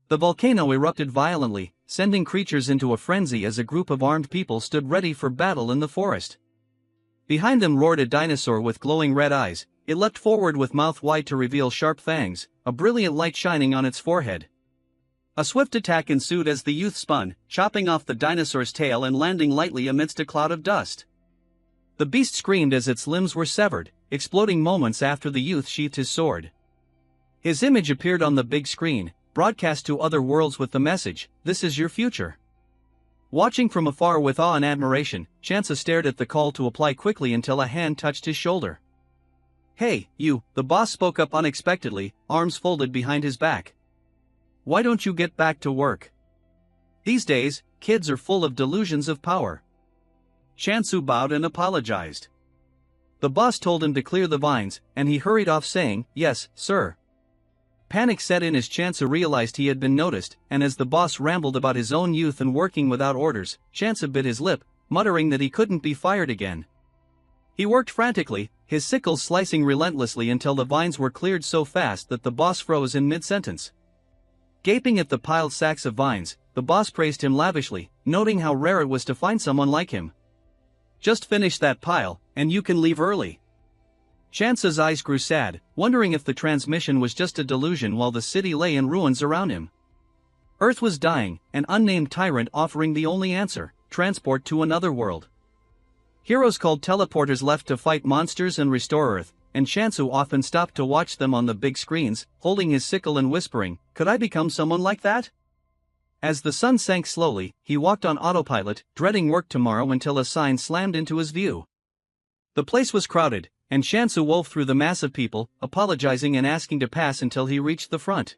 The volcano erupted violently, sending creatures into a frenzy as a group of armed people stood ready for battle in the forest. Behind them roared a dinosaur with glowing red eyes. It leapt forward with mouth wide to reveal sharp fangs, a brilliant light shining on its forehead. A swift attack ensued as the youth spun, chopping off the dinosaur's tail and landing lightly amidst a cloud of dust. The beast screamed as its limbs were severed, exploding moments after the youth sheathed his sword. His image appeared on the big screen, broadcast to other worlds with the message, "This is your future." Watching from afar with awe and admiration, Chansa stared at the call to apply quickly until a hand touched his shoulder. "Hey, you," the boss spoke up unexpectedly, arms folded behind his back. "Why don't you get back to work? These days, kids are full of delusions of power." Chansu bowed and apologized. The boss told him to clear the vines, and he hurried off saying, "Yes, sir." Panic set in as Chansa realized he had been noticed, and as the boss rambled about his own youth and working without orders, Chansa bit his lip, muttering that he couldn't be fired again. He worked frantically, his sickles slicing relentlessly until the vines were cleared so fast that the boss froze in mid-sentence. Gaping at the piled sacks of vines, the boss praised him lavishly, noting how rare it was to find someone like him. "Just finish that pile, and you can leave early." Chansa's eyes grew sad, wondering if the transmission was just a delusion while the city lay in ruins around him. Earth was dying, an unnamed tyrant offering the only answer: transport to another world. Heroes called teleporters left to fight monsters and restore Earth, and Chansu often stopped to watch them on the big screens, holding his sickle and whispering, "Could I become someone like that?" As the sun sank slowly, he walked on autopilot, dreading work tomorrow until a sign slammed into his view. The place was crowded, and Chansu wove through the mass of people, apologizing and asking to pass until he reached the front.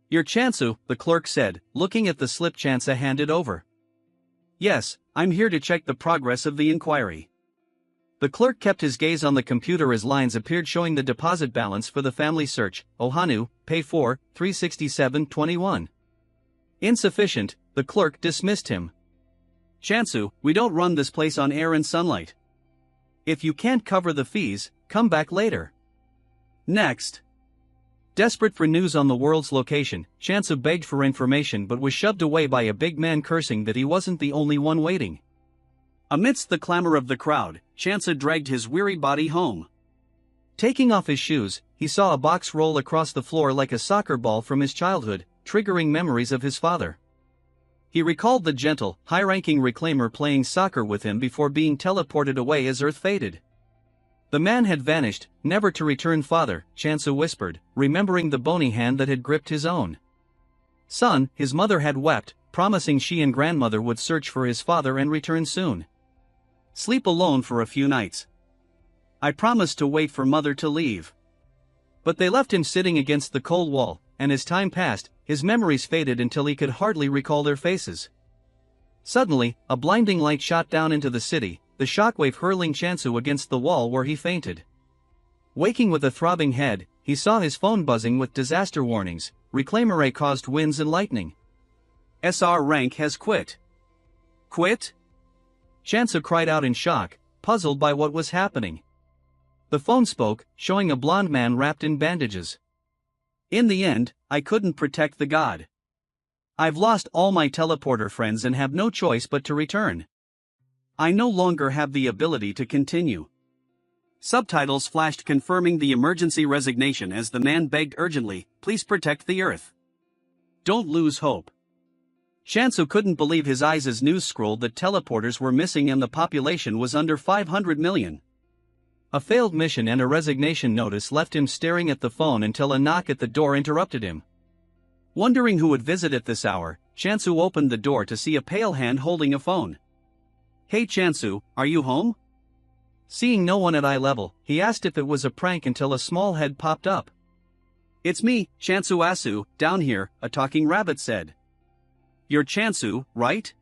"You're Chansu," the clerk said, looking at the slip Chansa handed over. "Yes, I'm here to check the progress of the inquiry." The clerk kept his gaze on the computer as lines appeared showing the deposit balance for the family search. "Ohanu, pay 367.21. Insufficient, the clerk dismissed him. "Chansu, we don't run this place on air and sunlight. If you can't cover the fees, come back later." Next. Desperate for news on the world's location, Chansu begged for information but was shoved away by a big man cursing that he wasn't the only one waiting. Amidst the clamor of the crowd, Chansu dragged his weary body home. Taking off his shoes, he saw a box roll across the floor like a soccer ball from his childhood, triggering memories of his father. He recalled the gentle, high-ranking reclaimer playing soccer with him before being teleported away as Earth faded. The man had vanished, never to return. "Father," Chansu whispered, remembering the bony hand that had gripped his own. "Son," his mother had wept, promising she and grandmother would search for his father and return soon. "Sleep alone for a few nights. I promised to wait for mother to leave." But they left him sitting against the cold wall, and as time passed, his memories faded until he could hardly recall their faces. Suddenly, a blinding light shot down into the city, the shockwave hurling Chansu against the wall where he fainted. Waking with a throbbing head, he saw his phone buzzing with disaster warnings. "Reclaimer caused winds and lightning. SSS-Rank has quit." "Quit?" Chansu cried out in shock, puzzled by what was happening. The phone spoke, showing a blond man wrapped in bandages. "In the end, I couldn't protect the god. I've lost all my teleporter friends and have no choice but to return. I no longer have the ability to continue." Subtitles flashed confirming the emergency resignation as the man begged urgently, "Please protect the Earth. Don't lose hope." Chansu couldn't believe his eyes as news scrolled that teleporters were missing and the population was under 500 million. A failed mission and a resignation notice left him staring at the phone until a knock at the door interrupted him. Wondering who would visit at this hour, Chansu opened the door to see a pale hand holding a phone. "Hey Chansu, are you home?" Seeing no one at eye level, he asked if it was a prank until a small head popped up. "It's me, Chansu Asu, down here," a talking rabbit said. "You're Chansu, right?"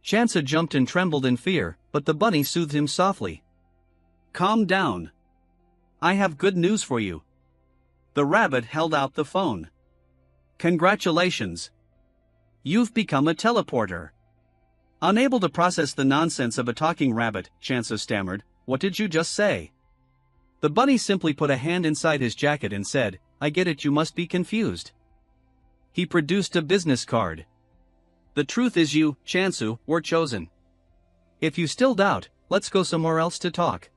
Chansu jumped and trembled in fear, but the bunny soothed him softly. "Calm down. I have good news for you." The rabbit held out the phone. "Congratulations. You've become a teleporter." Unable to process the nonsense of a talking rabbit, Chansu stammered, "What did you just say?" The bunny simply put a hand inside his jacket and said, "I get it, you must be confused. He produced a business card. The truth is you, Chansu, were chosen. If you still doubt, let's go somewhere else to talk.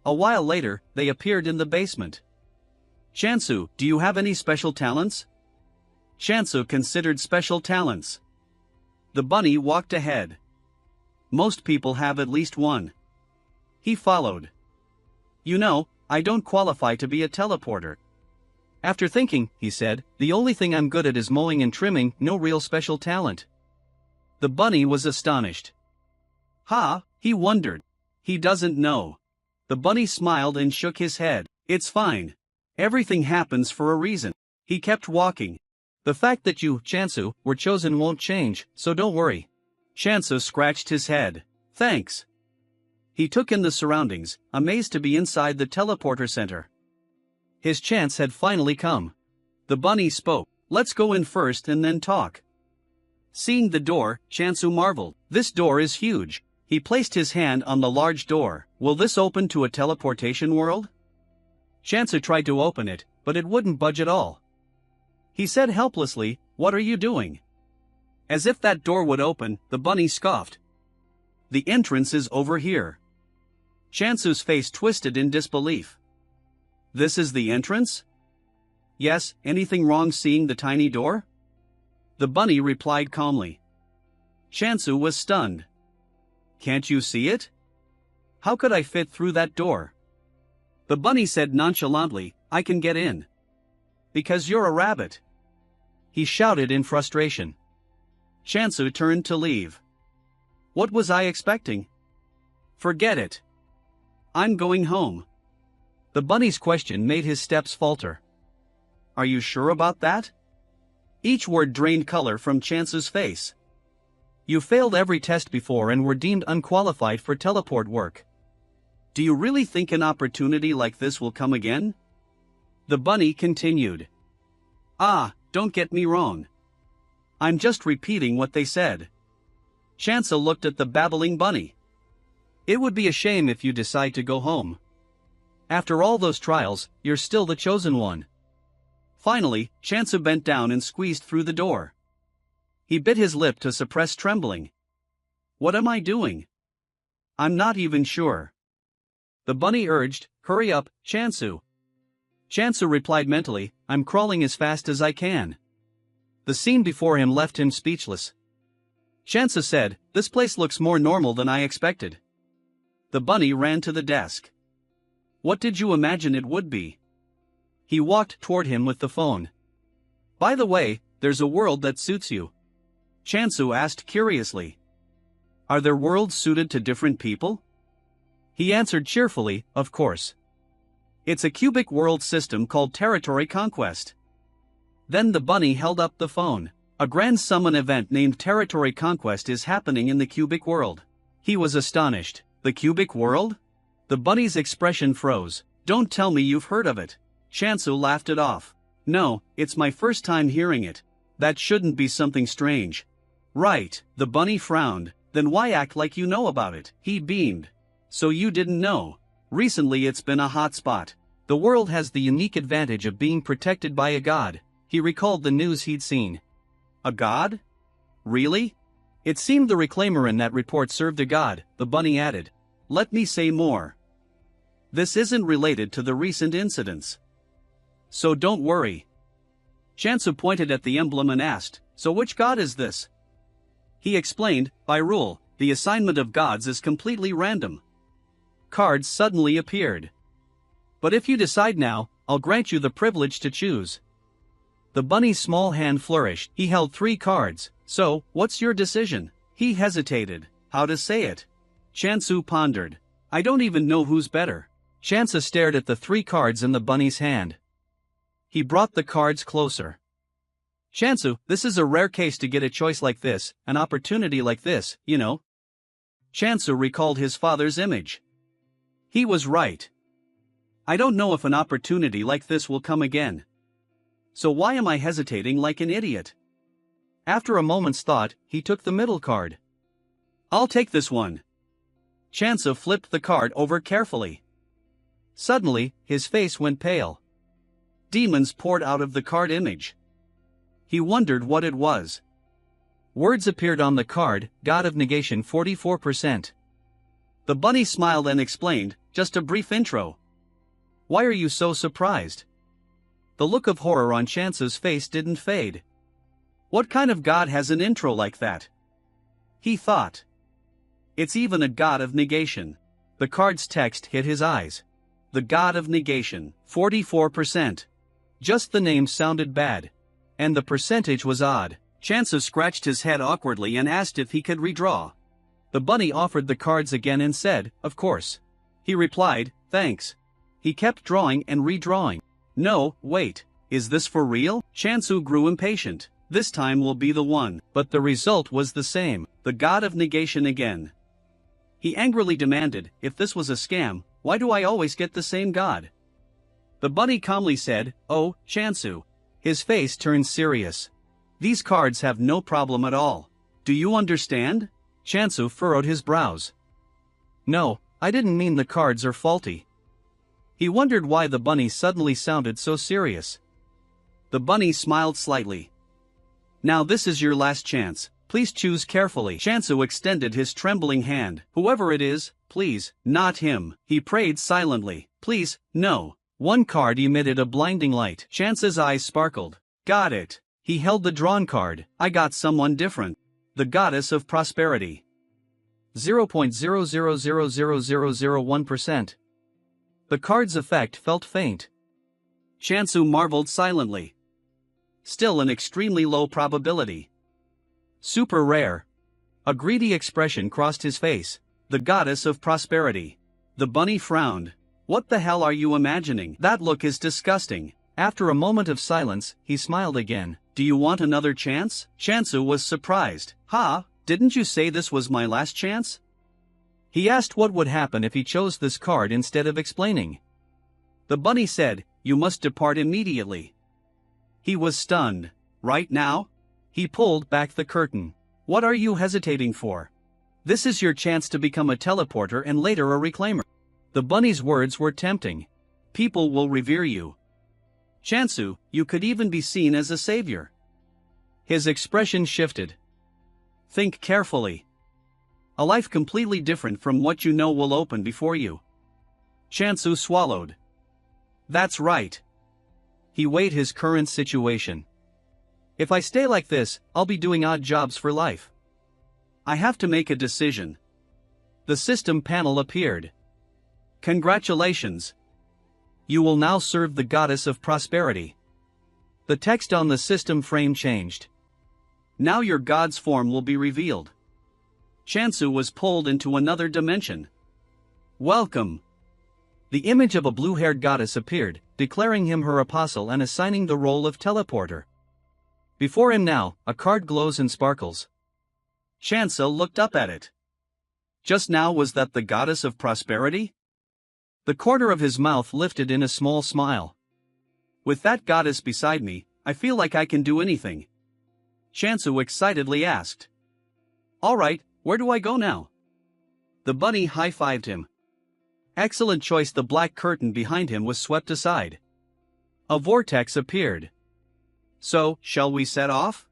A while later, they appeared in the basement. Chansu, do you have any special talents? Chansu considered special talents. The bunny walked ahead. Most people have at least one. He followed. You know, I don't qualify to be a teleporter. After thinking, he said, the only thing I'm good at is mowing and trimming, no real special talent. The bunny was astonished. Ha, he wondered. He doesn't know. The bunny smiled and shook his head. It's fine. Everything happens for a reason. He kept walking. The fact that you, Chansu, were chosen won't change, so don't worry. Chansu scratched his head. Thanks. He took in the surroundings, amazed to be inside the teleporter center. His chance had finally come. The bunny spoke. Let's go in first and then talk. Seeing the door, Chansu marveled. This door is huge. He placed his hand on the large door. Will this open to a teleportation world? Chansu tried to open it, but it wouldn't budge at all. He said helplessly, what are you doing? As if that door would open, the bunny scoffed. The entrance is over here. Chansu's face twisted in disbelief. This is the entrance? Yes, anything wrong seeing the tiny door? The bunny replied calmly. Chansu was stunned. Can't you see it? How could I fit through that door? The bunny said nonchalantly, I can get in. Because you're a rabbit. He shouted in frustration. Chansu turned to leave. What was I expecting? Forget it. I'm going home. The bunny's question made his steps falter. Are you sure about that? Each word drained color from Chansu's face. You failed every test before and were deemed unqualified for teleport work. Do you really think an opportunity like this will come again? The bunny continued. Ah, don't get me wrong. I'm just repeating what they said. Chansu looked at the babbling bunny. It would be a shame if you decide to go home. After all those trials, you're still the chosen one. Finally, Chansu bent down and squeezed through the door. He bit his lip to suppress trembling. What am I doing? I'm not even sure. The bunny urged, hurry up, Chansu. Chansu replied mentally, I'm crawling as fast as I can. The scene before him left him speechless. Chansu said, this place looks more normal than I expected. The bunny ran to the desk. What did you imagine it would be? He walked toward him with the phone. By the way, there's a world that suits you. Chansu asked curiously. Are there worlds suited to different people? He answered cheerfully, of course. It's a cubic world system called Territory Conquest. Then the bunny held up the phone. A grand summon event named Territory Conquest is happening in the cubic world. He was astonished. The cubic world? The bunny's expression froze. Don't tell me you've heard of it. Chansu laughed it off. No, it's my first time hearing it. That shouldn't be something strange. Right, the bunny frowned. Then why act like you know about it? He beamed. So you didn't know. Recently it's been a hot spot. The world has the unique advantage of being protected by a god. He recalled the news he'd seen. A god? Really? It seemed the reclaimer in that report served a god, the bunny added. Let me say more. This isn't related to the recent incidents. So don't worry. Chansu pointed at the emblem and asked, so which god is this? He explained, by rule, the assignment of gods is completely random. Cards suddenly appeared. But if you decide now, I'll grant you the privilege to choose. The bunny's small hand flourished. He held 3 cards. So, what's your decision? He hesitated. How to say it? Chansu pondered. I don't even know who's better. Chansu stared at the 3 cards in the bunny's hand. He brought the cards closer. Chansu, this is a rare case to get a choice like this, an opportunity like this, you know. Chansu recalled his father's image. He was right. I don't know if an opportunity like this will come again. So why am I hesitating like an idiot? After a moment's thought, he took the middle card. I'll take this one. Chansu flipped the card over carefully. Suddenly, his face went pale. Demons poured out of the card image. He wondered what it was. Words appeared on the card, God of Negation 44%. The bunny smiled and explained, just a brief intro. Why are you so surprised? The look of horror on Chansu's face didn't fade. What kind of god has an intro like that? He thought. It's even a god of negation. The card's text hit his eyes. The god of negation, 44%. Just the name sounded bad. And the percentage was odd. Chansu scratched his head awkwardly and asked if he could redraw. The bunny offered the cards again and said, of course. He replied, thanks. He kept drawing and redrawing. No, wait, is this for real? Chansu grew impatient. This time will be the one. But the result was the same, the god of negation again. He angrily demanded, if this was a scam, why do I always get the same god? The bunny calmly said, oh, Chansu. His face turned serious. These cards have no problem at all. Do you understand? Chansu furrowed his brows. No, I didn't mean the cards are faulty. He wondered why the bunny suddenly sounded so serious. The bunny smiled slightly. Now this is your last chance, please choose carefully. Chansu extended his trembling hand. Whoever it is, please, not him. He prayed silently. Please, no. One card emitted a blinding light. Chansu's eyes sparkled. Got it. He held the drawn card. I got someone different. The goddess of prosperity. 0.0000001%. The card's effect felt faint. Chansu marveled silently. Still an extremely low probability. Super rare. A greedy expression crossed his face. The goddess of prosperity. The bunny frowned. What the hell are you imagining? That look is disgusting. After a moment of silence, he smiled again. Do you want another chance? Chansu was surprised. Didn't you say this was my last chance? He asked what would happen if he chose this card instead of explaining. The bunny said, you must depart immediately. He was stunned. Right now? He pulled back the curtain. What are you hesitating for? This is your chance to become a teleporter and later a reclaimer. The bunny's words were tempting. People will revere you. Chansu, you could even be seen as a savior. His expression shifted. Think carefully. A life completely different from what you know will open before you. Chansu swallowed. That's right. He weighed his current situation. If I stay like this, I'll be doing odd jobs for life. I have to make a decision. The system panel appeared. Congratulations. You will now serve the goddess of prosperity. The text on the system frame changed. Now your god's form will be revealed. Chansu was pulled into another dimension. Welcome. The image of a blue-haired goddess appeared, declaring him her apostle and assigning the role of teleporter. Before him now, a card glows and sparkles. Chansu looked up at it. Just now was that the goddess of prosperity? The corner of his mouth lifted in a small smile. With that goddess beside me, I feel like I can do anything. Chansu excitedly asked. All right, where do I go now? The bunny high-fived him. Excellent choice. The black curtain behind him was swept aside. A vortex appeared. So, shall we set off?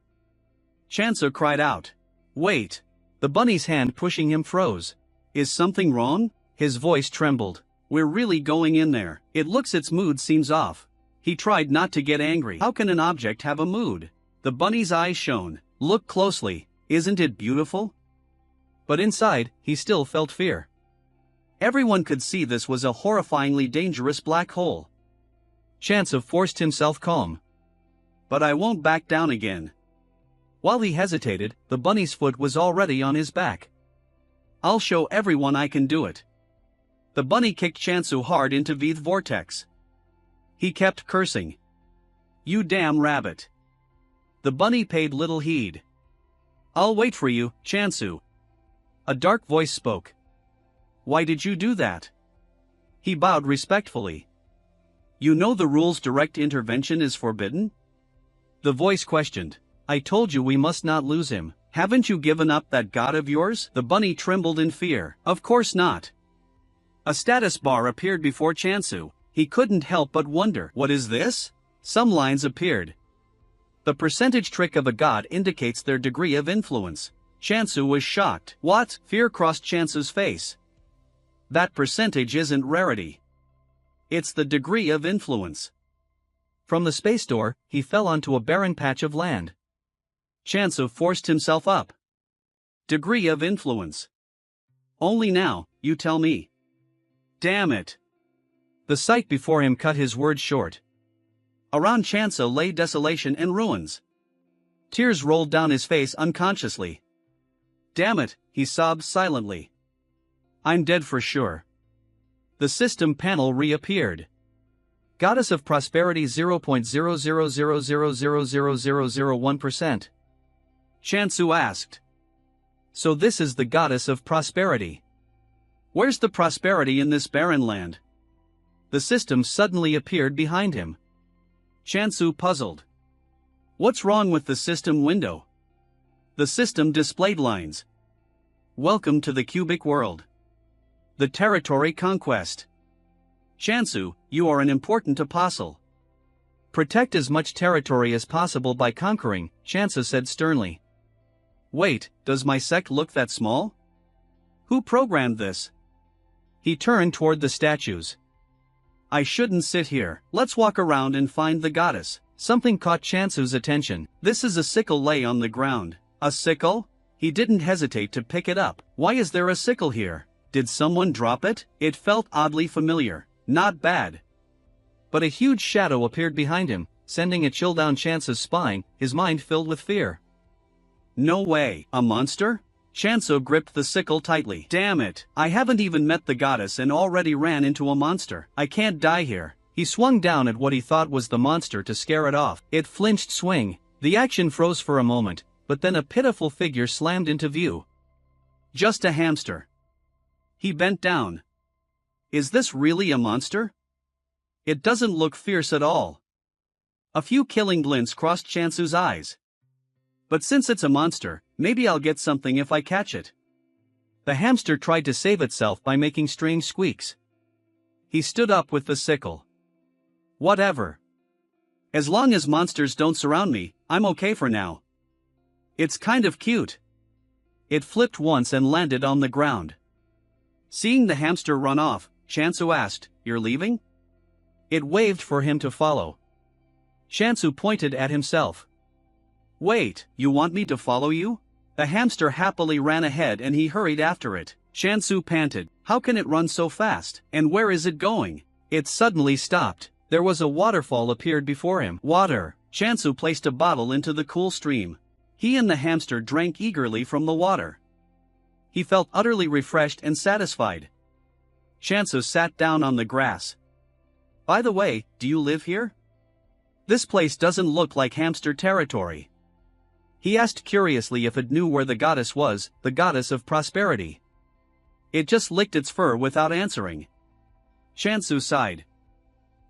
Chansu cried out. Wait. The bunny's hand pushing him froze. Is something wrong? His voice trembled. We're really going in there. It looks its mood seems off. He tried not to get angry. How can an object have a mood? The bunny's eyes shone. Look closely. Isn't it beautiful? But inside, he still felt fear. Everyone could see this was a horrifyingly dangerous black hole. Chansu forced himself calm. But I won't back down again. While he hesitated, the bunny's foot was already on his back. I'll show everyone I can do it. The bunny kicked Chansu hard into the vortex. He kept cursing. You damn rabbit. The bunny paid little heed. I'll wait for you, Chansu. A dark voice spoke. Why did you do that? He bowed respectfully. You know the rules. Direct intervention is forbidden? The voice questioned. I told you we must not lose him. Haven't you given up that god of yours? The bunny trembled in fear. Of course not. A status bar appeared before Chansu. He couldn't help but wonder. What is this? Some lines appeared. The percentage trick of a god indicates their degree of influence. Chansu was shocked. What? Fear crossed Chansu's face. That percentage isn't rarity. It's the degree of influence. From the space door, he fell onto a barren patch of land. Chansu forced himself up. Degree of influence. Only now, you tell me. Damn it. The sight before him cut his words short. Around Chansu lay desolation and ruins. Tears rolled down his face unconsciously. Damn it, he sobbed silently. I'm dead for sure. The system panel reappeared. Goddess of Prosperity 0.0000000001%. Chansu asked. So this is the Goddess of Prosperity. Where's the prosperity in this barren land? The system suddenly appeared behind him. Chansu puzzled. What's wrong with the system window? The system displayed lines. Welcome to the cubic world. The territory conquest. Chansu, you are an important apostle. Protect as much territory as possible by conquering, Chansu said sternly. Wait, does my sect look that small? Who programmed this? He turned toward the statues. I shouldn't sit here. Let's walk around and find the goddess. Something caught Chansu's attention. This is a sickle lay on the ground. A sickle? He didn't hesitate to pick it up. Why is there a sickle here? Did someone drop it? It felt oddly familiar. Not bad. But a huge shadow appeared behind him, sending a chill down Chansu's spine, his mind filled with fear. No way. A monster? Chansu gripped the sickle tightly. Damn it, I haven't even met the goddess and already ran into a monster. I can't die here. He swung down at what he thought was the monster to scare it off. It flinched swing. The action froze for a moment, but then a pitiful figure slammed into view. Just a hamster. He bent down. Is this really a monster? It doesn't look fierce at all. A few killing glints crossed Chansu's eyes. But since it's a monster, maybe I'll get something if I catch it. The hamster tried to save itself by making strange squeaks. He stood up with the sickle. Whatever. As long as monsters don't surround me, I'm okay for now. It's kind of cute. It flipped once and landed on the ground. Seeing the hamster run off, Chansu asked, "You're leaving?" It waved for him to follow. Chansu pointed at himself. Wait, you want me to follow you? The hamster happily ran ahead and he hurried after it. Chansu panted. How can it run so fast? And where is it going? It suddenly stopped. There was a waterfall appeared before him. Water. Chansu placed a bottle into the cool stream. He and the hamster drank eagerly from the water. He felt utterly refreshed and satisfied. Chansu sat down on the grass. By the way, do you live here? This place doesn't look like hamster territory. He asked curiously if it knew where the goddess was, the goddess of prosperity. It just licked its fur without answering. Chansu sighed.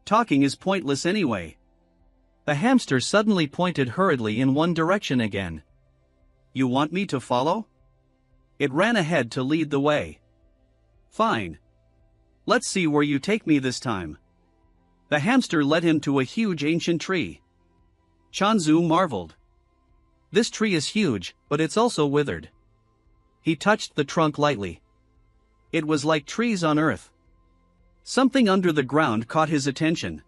Talking is pointless anyway. The hamster suddenly pointed hurriedly in one direction again. You want me to follow? It ran ahead to lead the way. Fine. Let's see where you take me this time. The hamster led him to a huge ancient tree. Chansu marveled. This tree is huge, but it's also withered. He touched the trunk lightly. It was like trees on earth. Something under the ground caught his attention.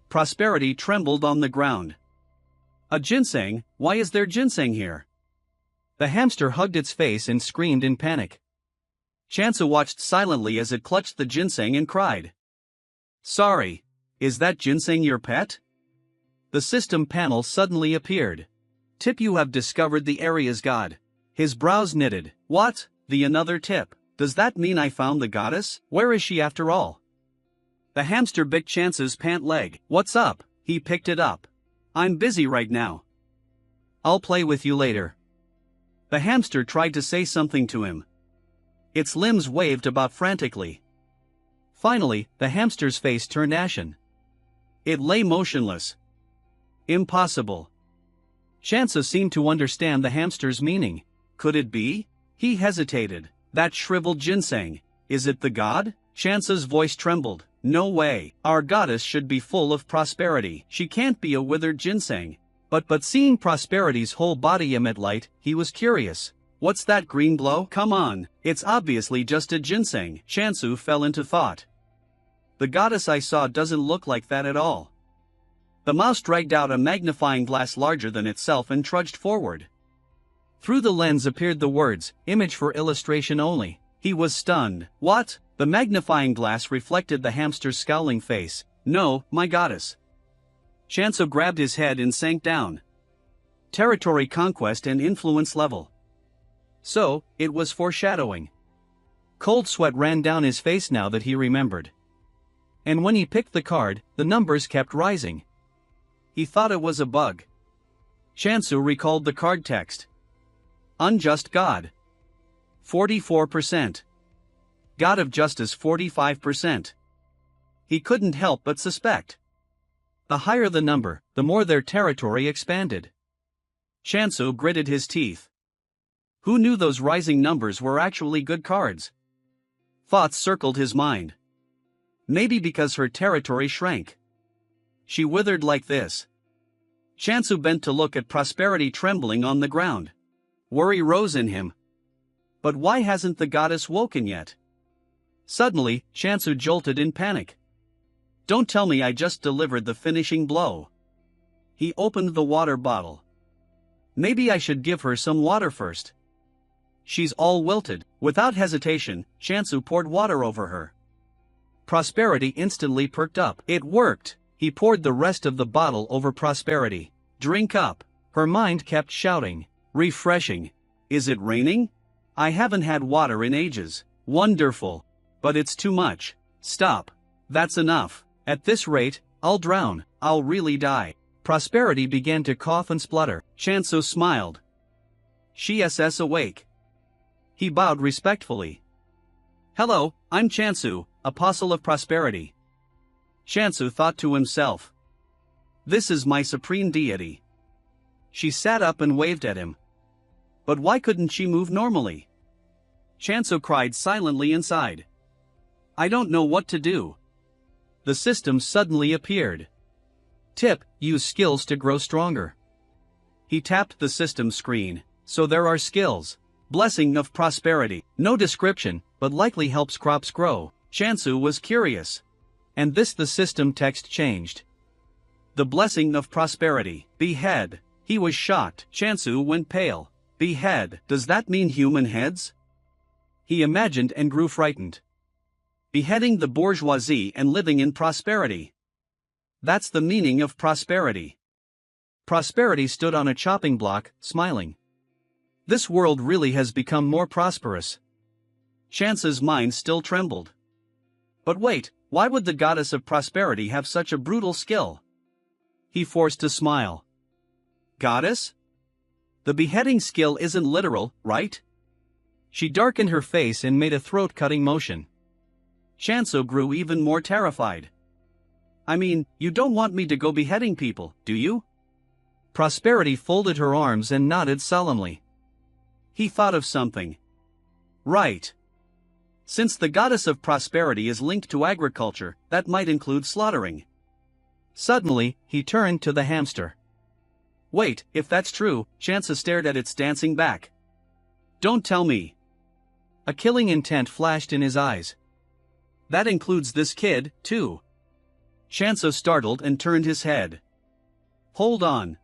Prosperity trembled on the ground. A ginseng? Why is there ginseng here? The hamster hugged its face and screamed in panic. Chansu watched silently as it clutched the ginseng and cried. Sorry, is that ginseng your pet? The system panel suddenly appeared. Tip, you have discovered the area's god. His brows knitted. What? The another tip. Does that mean I found the goddess? Where is she after all? The hamster bit Chansu's pant leg. What's up? He picked it up. I'm busy right now. I'll play with you later. The hamster tried to say something to him. Its limbs waved about frantically. Finally, the hamster's face turned ashen. It lay motionless. Impossible. Chansu seemed to understand the hamster's meaning. Could it be? He hesitated. That shriveled ginseng, is it the god? Chansu's voice trembled. No way. Our goddess should be full of prosperity. She can't be a withered ginseng. But seeing Prosperity's whole body emit light, he was curious. What's that green glow? Come on, it's obviously just a ginseng. Chansu fell into thought. The goddess I saw doesn't look like that at all. The mouse dragged out a magnifying glass larger than itself and trudged forward. Through the lens appeared the words, "Image for illustration only." He was stunned. What? The magnifying glass reflected the hamster's scowling face. No, my goddess. Chansu grabbed his head and sank down. Territory conquest and influence level. So, it was foreshadowing. Cold sweat ran down his face now that he remembered. And when he picked the card, the numbers kept rising. He thought it was a bug. Chansu recalled the card text. Unjust God. 44%. God of Justice 45%. He couldn't help but suspect. The higher the number, the more their territory expanded. Chansu gritted his teeth. Who knew those rising numbers were actually good cards? Thoughts circled his mind. Maybe because her territory shrank. She withered like this. Chansu bent to look at Prosperity trembling on the ground. Worry rose in him. But why hasn't the goddess woken yet? Suddenly, Chansu jolted in panic. Don't tell me I just delivered the finishing blow. He opened the water bottle. Maybe I should give her some water first. She's all wilted. Without hesitation, Chansu poured water over her. Prosperity instantly perked up. It worked. He poured the rest of the bottle over Prosperity. Drink up. Her mind kept shouting. Refreshing. Is it raining? I haven't had water in ages. Wonderful. But it's too much. Stop. That's enough. At this rate, I'll drown. I'll really die. Prosperity began to cough and splutter. Chansu smiled. She SS awake. He bowed respectfully. Hello, I'm Chansu, Apostle of Prosperity. Chansu thought to himself. This is my supreme deity. She sat up and waved at him. But why couldn't she move normally? Chansu cried silently inside. I don't know what to do. The system suddenly appeared. Tip, use skills to grow stronger. He tapped the system screen. So there are skills. Blessing of Prosperity. No description, but likely helps crops grow. Chansu was curious. And this the system text changed. The Blessing of Prosperity. Behead. He was shocked. Chansu went pale. Behead. Does that mean human heads? He imagined and grew frightened. Beheading the bourgeoisie and living in prosperity. That's the meaning of prosperity. Prosperity stood on a chopping block, smiling. This world really has become more prosperous. Chansu's mind still trembled. But wait, why would the goddess of prosperity have such a brutal skill? He forced a smile. Goddess? The beheading skill isn't literal, right? She darkened her face and made a throat-cutting motion. Chansu grew even more terrified. I mean, you don't want me to go beheading people, do you? Prosperity folded her arms and nodded solemnly. He thought of something. Right. Since the goddess of prosperity is linked to agriculture, that might include slaughtering. Suddenly, he turned to the hamster. Wait, if that's true, Chansu stared at its dancing back. Don't tell me. A killing intent flashed in his eyes. That includes this kid, too. Chansu startled and turned his head. Hold on.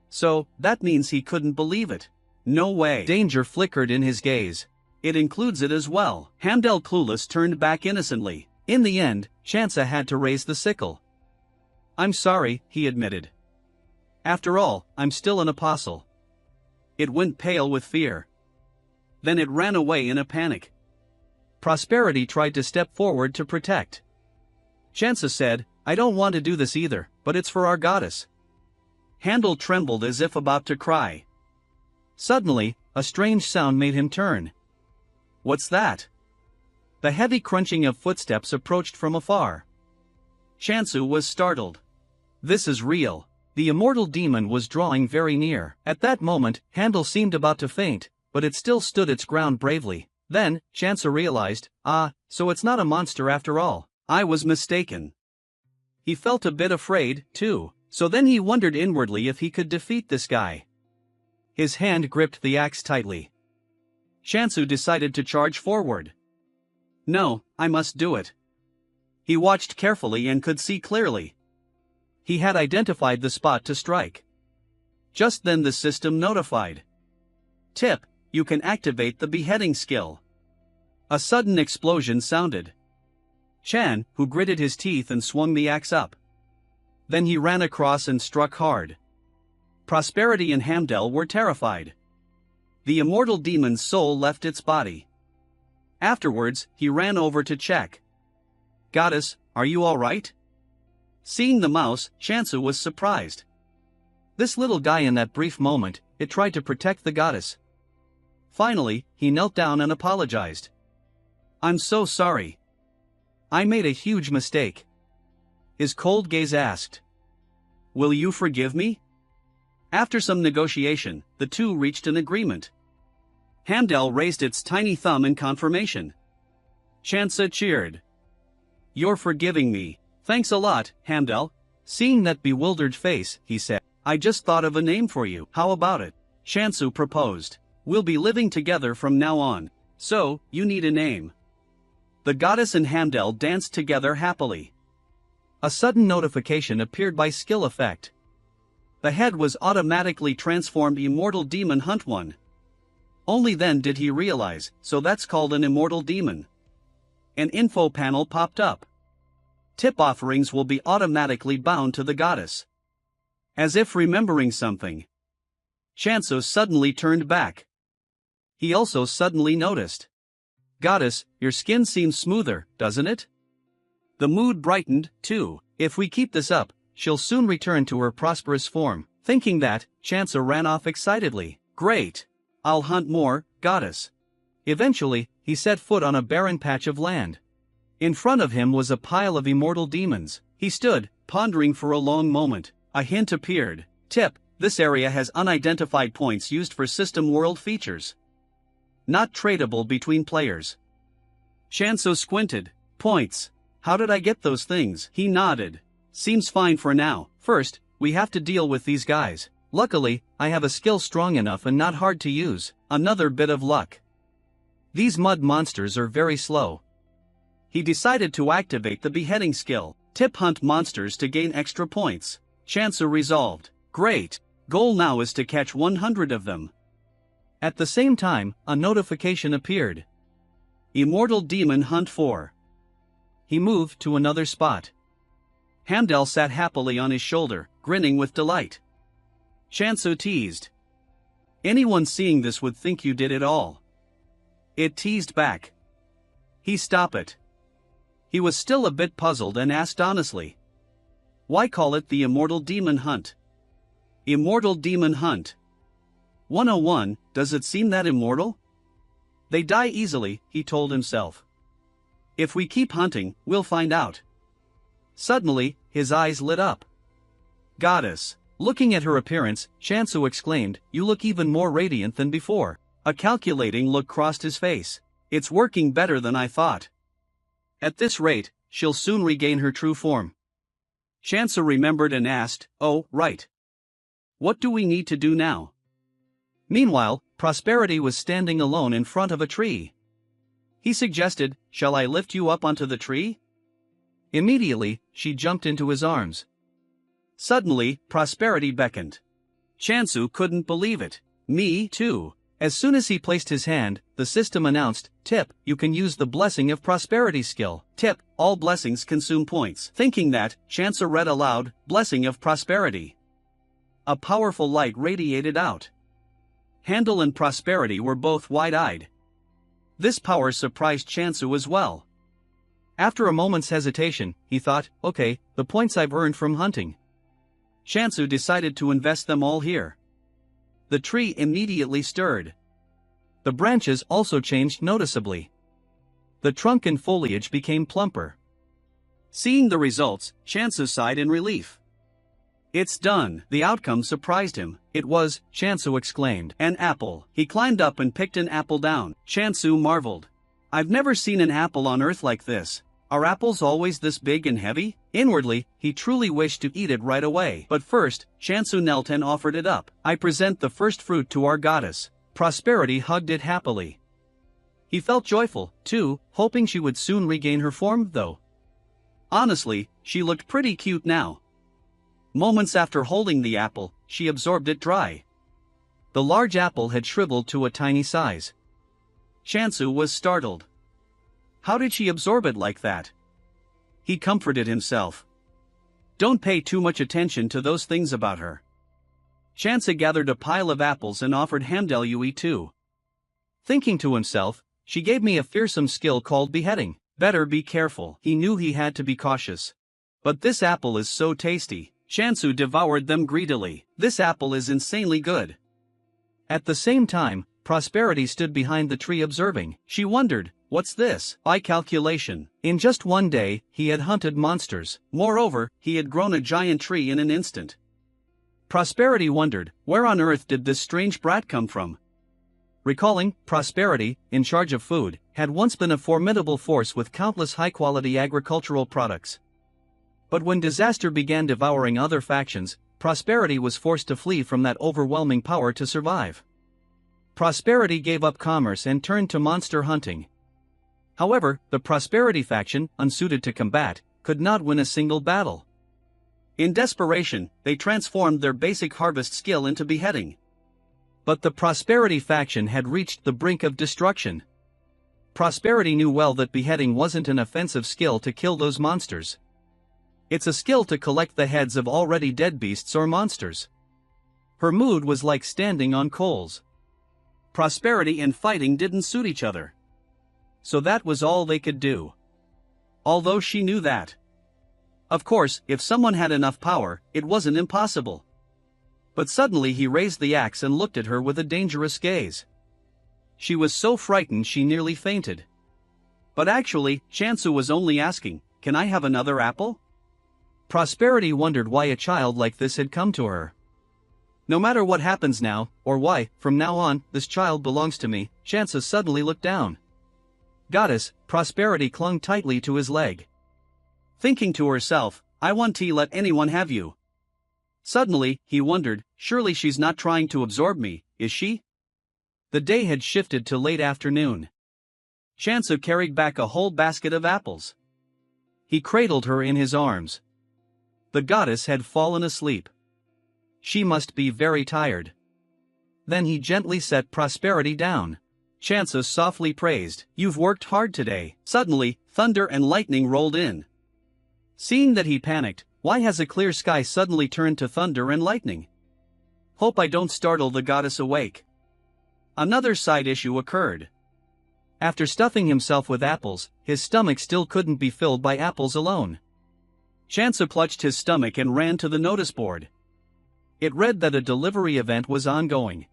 So, that means he couldn't believe it. No way. Danger flickered in his gaze. It includes it as well. Hamdel clueless turned back innocently. In the end, Chansu had to raise the sickle. I'm sorry, he admitted. After all, I'm still an apostle. It went pale with fear. Then it ran away in a panic. Prosperity tried to step forward to protect. Chansu said, I don't want to do this either, but it's for our goddess. Handel trembled as if about to cry. Suddenly, a strange sound made him turn. What's that? The heavy crunching of footsteps approached from afar. Chansu was startled. This is real. The immortal demon was drawing very near. At that moment, Handel seemed about to faint, but it still stood its ground bravely. Then, Chansu realized, so it's not a monster after all. I was mistaken. He felt a bit afraid, too. So then he wondered inwardly if he could defeat this guy. His hand gripped the axe tightly. Shansu decided to charge forward. No, I must do it. He watched carefully and could see clearly. He had identified the spot to strike. Just then the system notified. Tip, you can activate the beheading skill. A sudden explosion sounded. Chan, who gritted his teeth and swung the axe up. Then he ran across and struck hard. Prosperity and Hamdel were terrified. The immortal demon's soul left its body. Afterwards, he ran over to check. Goddess, are you all right? Seeing the mouse, Shansu was surprised. This little guy in that brief moment, it tried to protect the goddess. Finally, he knelt down and apologized. I'm so sorry. I made a huge mistake. His cold gaze asked. Will you forgive me? After some negotiation, the two reached an agreement. Hamdel raised its tiny thumb in confirmation. Shansa cheered. You're forgiving me. Thanks a lot, Hamdel. Seeing that bewildered face, he said, I just thought of a name for you. How about it? Shansu proposed. We'll be living together from now on. So, you need a name. The goddess and Hamdel danced together happily. A sudden notification appeared by skill effect. The head was automatically transformed Immortal Demon Hunt 1. Only then did he realize, so that's called an Immortal Demon. An info panel popped up. Tip offerings will be automatically bound to the goddess. As if remembering something, Shanso suddenly turned back. He also suddenly noticed. Goddess, your skin seems smoother, doesn't it? The mood brightened, too. If we keep this up, she'll soon return to her prosperous form. Thinking that, Shansa ran off excitedly. Great! I'll hunt more, goddess. Eventually, he set foot on a barren patch of land. In front of him was a pile of immortal demons. He stood, pondering for a long moment. A hint appeared. Tip, this area has unidentified points used for system world features. Not tradable between players. Shanso squinted. Points. How did I get those things? He nodded. Seems fine for now. First, we have to deal with these guys. Luckily, I have a skill strong enough and not hard to use. Another bit of luck. These mud monsters are very slow. He decided to activate the beheading skill. Tip hunt monsters to gain extra points. Shansu resolved. Great. Goal now is to catch 100 of them. At the same time, a notification appeared. Immortal Demon Hunt 4. He moved to another spot. Hamdel sat happily on his shoulder, grinning with delight. Shansu teased. Anyone seeing this would think you did it all. It teased back. Stop it. He was still a bit puzzled and asked honestly. Why call it the Immortal Demon Hunt? Immortal Demon Hunt. 101, does it seem that immortal? They die easily, he told himself. If we keep hunting, we'll find out. Suddenly, his eyes lit up. Goddess. Looking at her appearance, Shansu exclaimed, You look even more radiant than before. A calculating look crossed his face. It's working better than I thought. At this rate, she'll soon regain her true form. Shansu remembered and asked, Oh, right. What do we need to do now? Meanwhile, Prosperity was standing alone in front of a tree. He suggested, Shall I lift you up onto the tree? Immediately, she jumped into his arms. Suddenly, Prosperity beckoned. Shansu couldn't believe it. Me, too. As soon as he placed his hand, the system announced, Tip, you can use the Blessing of Prosperity skill. Tip, all blessings consume points. Thinking that, Shansu read aloud, Blessing of Prosperity. A powerful light radiated out. Handel and Prosperity were both wide-eyed. This power surprised Shansu as well. After a moment's hesitation, he thought, okay, the points I've earned from hunting. Shansu decided to invest them all here. The tree immediately stirred. The branches also changed noticeably. The trunk and foliage became plumper. Seeing the results, Shansu sighed in relief. It's done. The outcome surprised him. It was, Shansu exclaimed, an apple. He climbed up and picked an apple down. Shansu marveled. I've never seen an apple on Earth like this. Are apples always this big and heavy? Inwardly, he truly wished to eat it right away. But first, Chansu knelt and offered it up. I present the first fruit to our goddess. Prosperity hugged it happily. He felt joyful, too, hoping she would soon regain her form, though. Honestly, she looked pretty cute now. Moments after holding the apple, she absorbed it dry. The large apple had shriveled to a tiny size. Chansu was startled. How did she absorb it like that? He comforted himself. Don't pay too much attention to those things about her. Chansu gathered a pile of apples and offered Hamdelu too. Thinking to himself, she gave me a fearsome skill called beheading. Better be careful. He knew he had to be cautious. But this apple is so tasty. Chansu devoured them greedily. This apple is insanely good. At the same time, Prosperity stood behind the tree observing. She wondered, what's this? By calculation, in just one day, he had hunted monsters. Moreover, he had grown a giant tree in an instant. Prosperity wondered, where on earth did this strange brat come from? Recalling, Prosperity, in charge of food, had once been a formidable force with countless high-quality agricultural products. But when disaster began devouring other factions, Prosperity was forced to flee from that overwhelming power to survive. Prosperity gave up commerce and turned to monster hunting. However, the Prosperity faction, unsuited to combat, could not win a single battle. In desperation, they transformed their basic harvest skill into beheading. But the Prosperity faction had reached the brink of destruction. Prosperity knew well that beheading wasn't an offensive skill to kill those monsters. It's a skill to collect the heads of already dead beasts or monsters. Her mood was like standing on coals. Prosperity and fighting didn't suit each other. So that was all they could do. Although she knew that. Of course, if someone had enough power, it wasn't impossible. But suddenly he raised the axe and looked at her with a dangerous gaze. She was so frightened she nearly fainted. But actually, Chansu was only asking, can I have another apple? Prosperity wondered why a child like this had come to her. No matter what happens now, or why, from now on, this child belongs to me, Chansu suddenly looked down. Goddess, Prosperity clung tightly to his leg. Thinking to herself, I won't let anyone have you. Suddenly, he wondered, surely she's not trying to absorb me, is she? The day had shifted to late afternoon. Chansu carried back a whole basket of apples. He cradled her in his arms. The goddess had fallen asleep. She must be very tired. Then he gently set Prosperity down. Chansu softly praised, you've worked hard today. Suddenly, thunder and lightning rolled in. Seeing that he panicked, why has a clear sky suddenly turned to thunder and lightning? Hope I don't startle the goddess awake. Another side issue occurred. After stuffing himself with apples, his stomach still couldn't be filled by apples alone. Chansu clutched his stomach and ran to the notice board. It read that a delivery event was ongoing.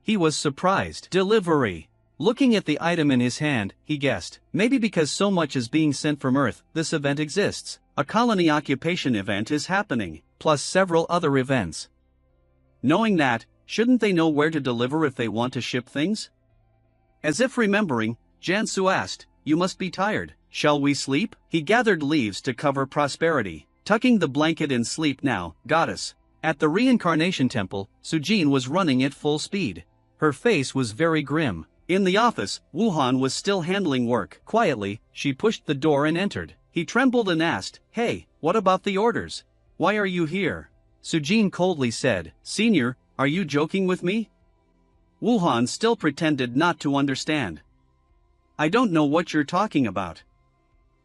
He was surprised. Delivery. Looking at the item in his hand, he guessed, maybe because so much is being sent from Earth, this event exists. A colony occupation event is happening, plus several other events. Knowing that, shouldn't they know where to deliver if they want to ship things? As if remembering, Chansu asked, you must be tired. Shall we sleep? He gathered leaves to cover Prosperity. Tucking the blanket in sleep now, goddess. At the reincarnation temple, Sujin was running at full speed. Her face was very grim. In the office, Wuhan was still handling work. Quietly, she pushed the door and entered. He trembled and asked, hey, what about the orders? Why are you here? Sujin coldly said, Senior, are you joking with me? Wuhan still pretended not to understand. I don't know what you're talking about.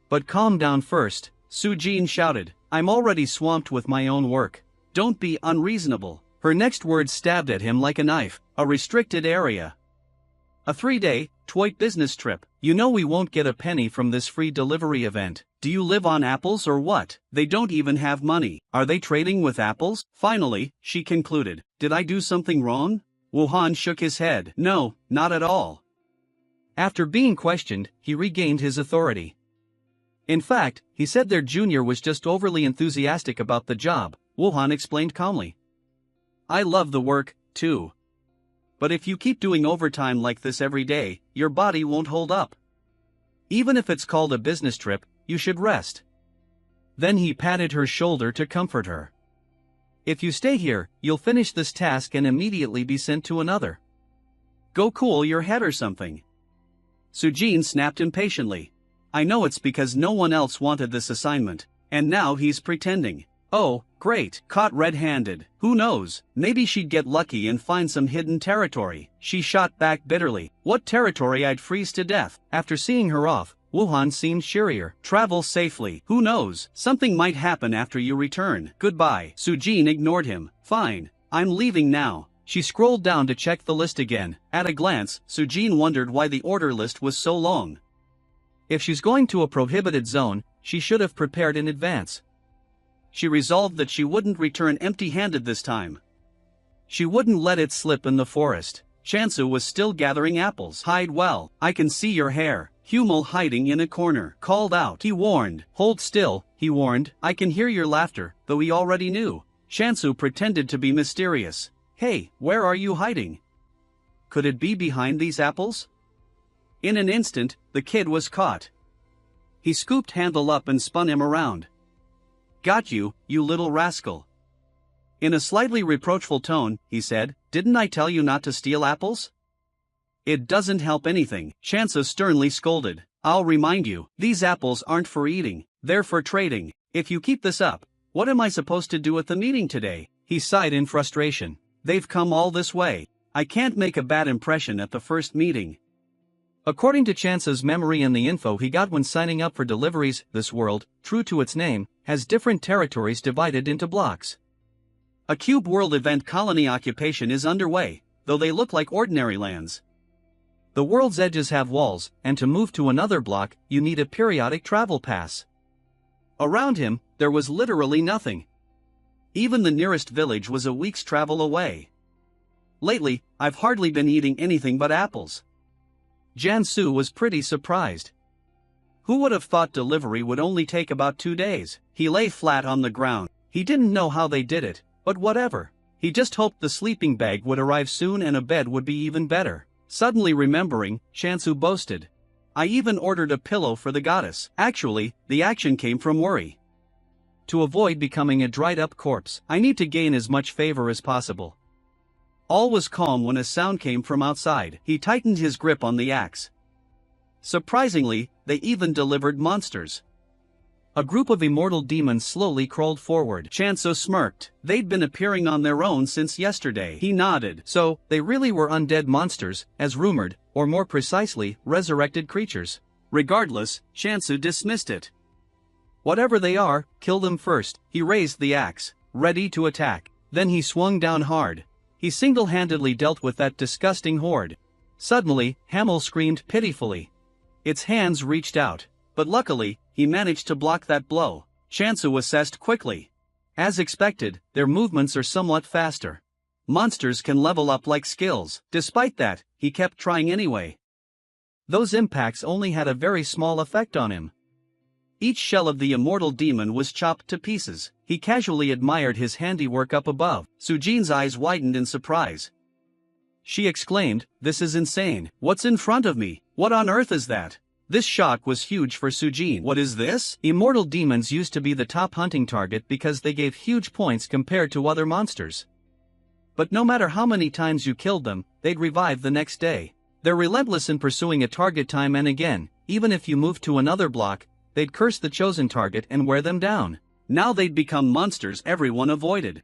But calm down first, Sujin shouted, I'm already swamped with my own work. Don't be unreasonable. Her next words stabbed at him like a knife. A restricted area. A 3-day, Twite business trip. You know we won't get a penny from this free delivery event. Do you live on apples or what? They don't even have money. Are they trading with apples? Finally, she concluded. Did I do something wrong? Wuhan shook his head. No, not at all. After being questioned, he regained his authority. In fact, he said their junior was just overly enthusiastic about the job, Wuhan explained calmly. I love the work, too. But if you keep doing overtime like this every day, your body won't hold up. Even if it's called a business trip, you should rest. Then he patted her shoulder to comfort her. If you stay here, you'll finish this task and immediately be sent to another. Go cool your head or something. Sujin snapped impatiently. I know it's because no one else wanted this assignment, and now he's pretending. Oh, great, caught red-handed. Who knows, maybe she'd get lucky and find some hidden territory. She shot back bitterly. What territory? I'd freeze to death. After seeing her off, Wuhan seemed cheerier. Travel safely. Who knows, something might happen after you return. Goodbye. Sujin ignored him. Fine, I'm leaving now. She scrolled down to check the list again. At a glance, Sujin wondered why the order list was so long. If she's going to a prohibited zone, she should have prepared in advance. She resolved that she wouldn't return empty-handed this time. She wouldn't let it slip in the forest. Chansu was still gathering apples. Hide well. I can see your hair. Hummel, hiding in a corner, called out. He warned. Hold still, he warned. I can hear your laughter, though he already knew. Chansu pretended to be mysterious. Hey, where are you hiding? Could it be behind these apples? In an instant, the kid was caught. He scooped Handel up and spun him around. Got you, you little rascal. In a slightly reproachful tone, he said, didn't I tell you not to steal apples? It doesn't help anything, Chansa sternly scolded. I'll remind you, these apples aren't for eating, they're for trading. If you keep this up, what am I supposed to do at the meeting today? He sighed in frustration. They've come all this way. I can't make a bad impression at the first meeting. According to Chance's memory and the info he got when signing up for deliveries, this world, true to its name, has different territories divided into blocks. A cube world event colony occupation is underway, though they look like ordinary lands. The world's edges have walls, and to move to another block, you need a periodic travel pass. Around him, there was literally nothing. Even the nearest village was a week's travel away. Lately, I've hardly been eating anything but apples. Jansu was pretty surprised. Who would have thought delivery would only take about 2 days? He lay flat on the ground. He didn't know how they did it, but whatever. He just hoped the sleeping bag would arrive soon and a bed would be even better. Suddenly remembering, Chansu boasted. I even ordered a pillow for the goddess. Actually, the action came from worry. To avoid becoming a dried-up corpse, I need to gain as much favor as possible. All was calm when a sound came from outside. He tightened his grip on the axe. Surprisingly, they even delivered monsters. A group of immortal demons slowly crawled forward. Chanso smirked. They'd been appearing on their own since yesterday. He nodded. So, they really were undead monsters, as rumored, or more precisely, resurrected creatures. Regardless, Chansu dismissed it. Whatever they are, kill them first. He raised the axe, ready to attack. Then he swung down hard. He single-handedly dealt with that disgusting horde. Suddenly, Hamel screamed pitifully. Its hands reached out, but luckily, he managed to block that blow. Chansu assessed quickly. As expected, their movements are somewhat faster. Monsters can level up like skills. Despite that, he kept trying anyway. Those impacts only had a very small effect on him. Each shell of the immortal demon was chopped to pieces. He casually admired his handiwork up above. Sujin's eyes widened in surprise. She exclaimed, "This is insane. What's in front of me? What on earth is that?" This shock was huge for Sujin. What is this? Immortal demons used to be the top hunting target because they gave huge points compared to other monsters. But no matter how many times you killed them, they'd revive the next day. They're relentless in pursuing a target time and again. Even if you moved to another block, they'd curse the chosen target and wear them down. Now they'd become monsters everyone avoided.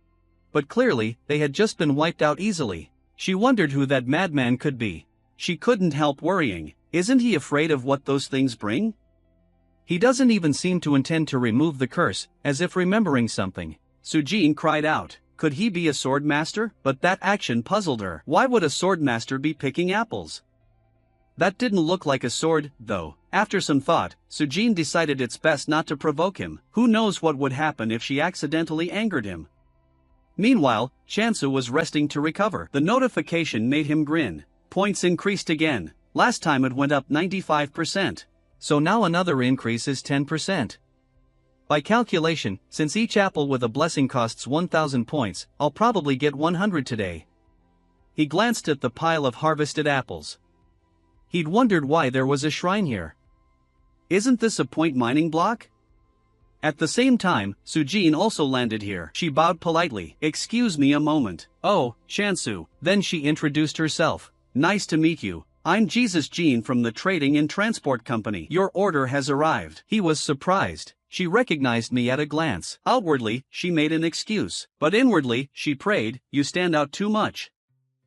But clearly, they had just been wiped out easily. She wondered who that madman could be. She couldn't help worrying. Isn't he afraid of what those things bring? He doesn't even seem to intend to remove the curse, as if remembering something. Sujin cried out. Could he be a sword master? But that action puzzled her. Why would a sword master be picking apples? That didn't look like a sword, though. After some thought, Sujin decided it's best not to provoke him. Who knows what would happen if she accidentally angered him? Meanwhile, Chansu was resting to recover. The notification made him grin. Points increased again. Last time it went up 95%. So now another increase is 10%. By calculation, since each apple with a blessing costs 1,000 points, I'll probably get 100 today. He glanced at the pile of harvested apples. He'd wondered why there was a shrine here. Isn't this a point mining block? At the same time, Sujin also landed here. She bowed politely. "Excuse me a moment." "Oh, Chansu." Then she introduced herself. "Nice to meet you. I'm Jesus Jean from the Trading and Transport Company. Your order has arrived." He was surprised. She recognized me at a glance. Outwardly, she made an excuse. But inwardly, she prayed, "You stand out too much."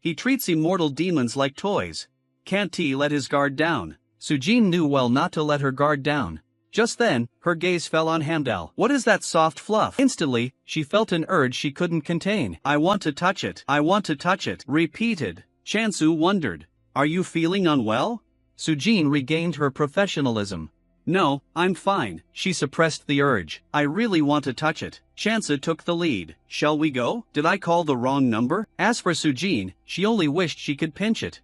He treats immortal demons like toys. Can't he let his guard down? Sujin knew well not to let her guard down. Just then, her gaze fell on Hamdal. "What is that soft fluff?" Instantly, she felt an urge she couldn't contain. "I want to touch it. I want to touch it." Repeated. Chansu wondered. "Are you feeling unwell?" Sujin regained her professionalism. "No, I'm fine." She suppressed the urge. "I really want to touch it." Chansu took the lead. "Shall we go?" "Did I call the wrong number?" As for Sujin, she only wished she could pinch it.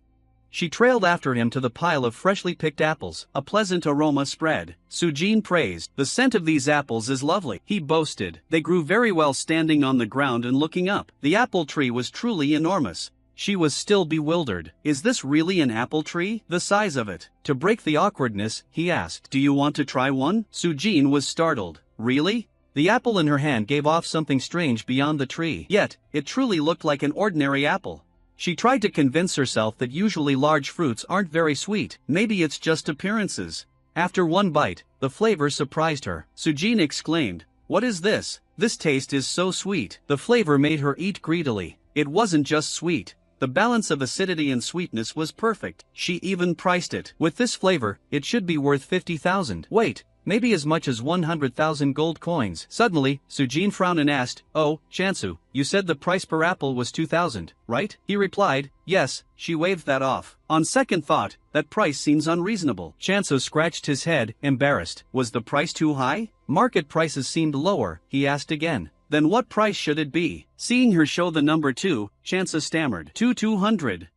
She trailed after him to the pile of freshly picked apples. A pleasant aroma spread. Sujin praised. "The scent of these apples is lovely." He boasted. They grew very well standing on the ground and looking up. The apple tree was truly enormous. She was still bewildered. "Is this really an apple tree?" "The size of it." To break the awkwardness, he asked, "Do you want to try one?" Sujin was startled. "Really?" The apple in her hand gave off something strange beyond the tree. Yet, it truly looked like an ordinary apple. She tried to convince herself that usually large fruits aren't very sweet. Maybe it's just appearances. After one bite, the flavor surprised her. Sujin exclaimed, "What is this? This taste is so sweet." The flavor made her eat greedily. It wasn't just sweet. The balance of acidity and sweetness was perfect. She even priced it. "With this flavor, it should be worth 50,000. Wait, maybe as much as 100,000 gold coins." Suddenly, Sujin frowned and asked, "Oh, Chansu, you said the price per apple was 2,000, right?" He replied, "Yes." She waved that off. "On second thought, that price seems unreasonable." Chansu scratched his head, embarrassed. Was the price too high? Market prices seemed lower. He asked again. "Then what price should it be?" Seeing her show the number 2, Chansu stammered. 200.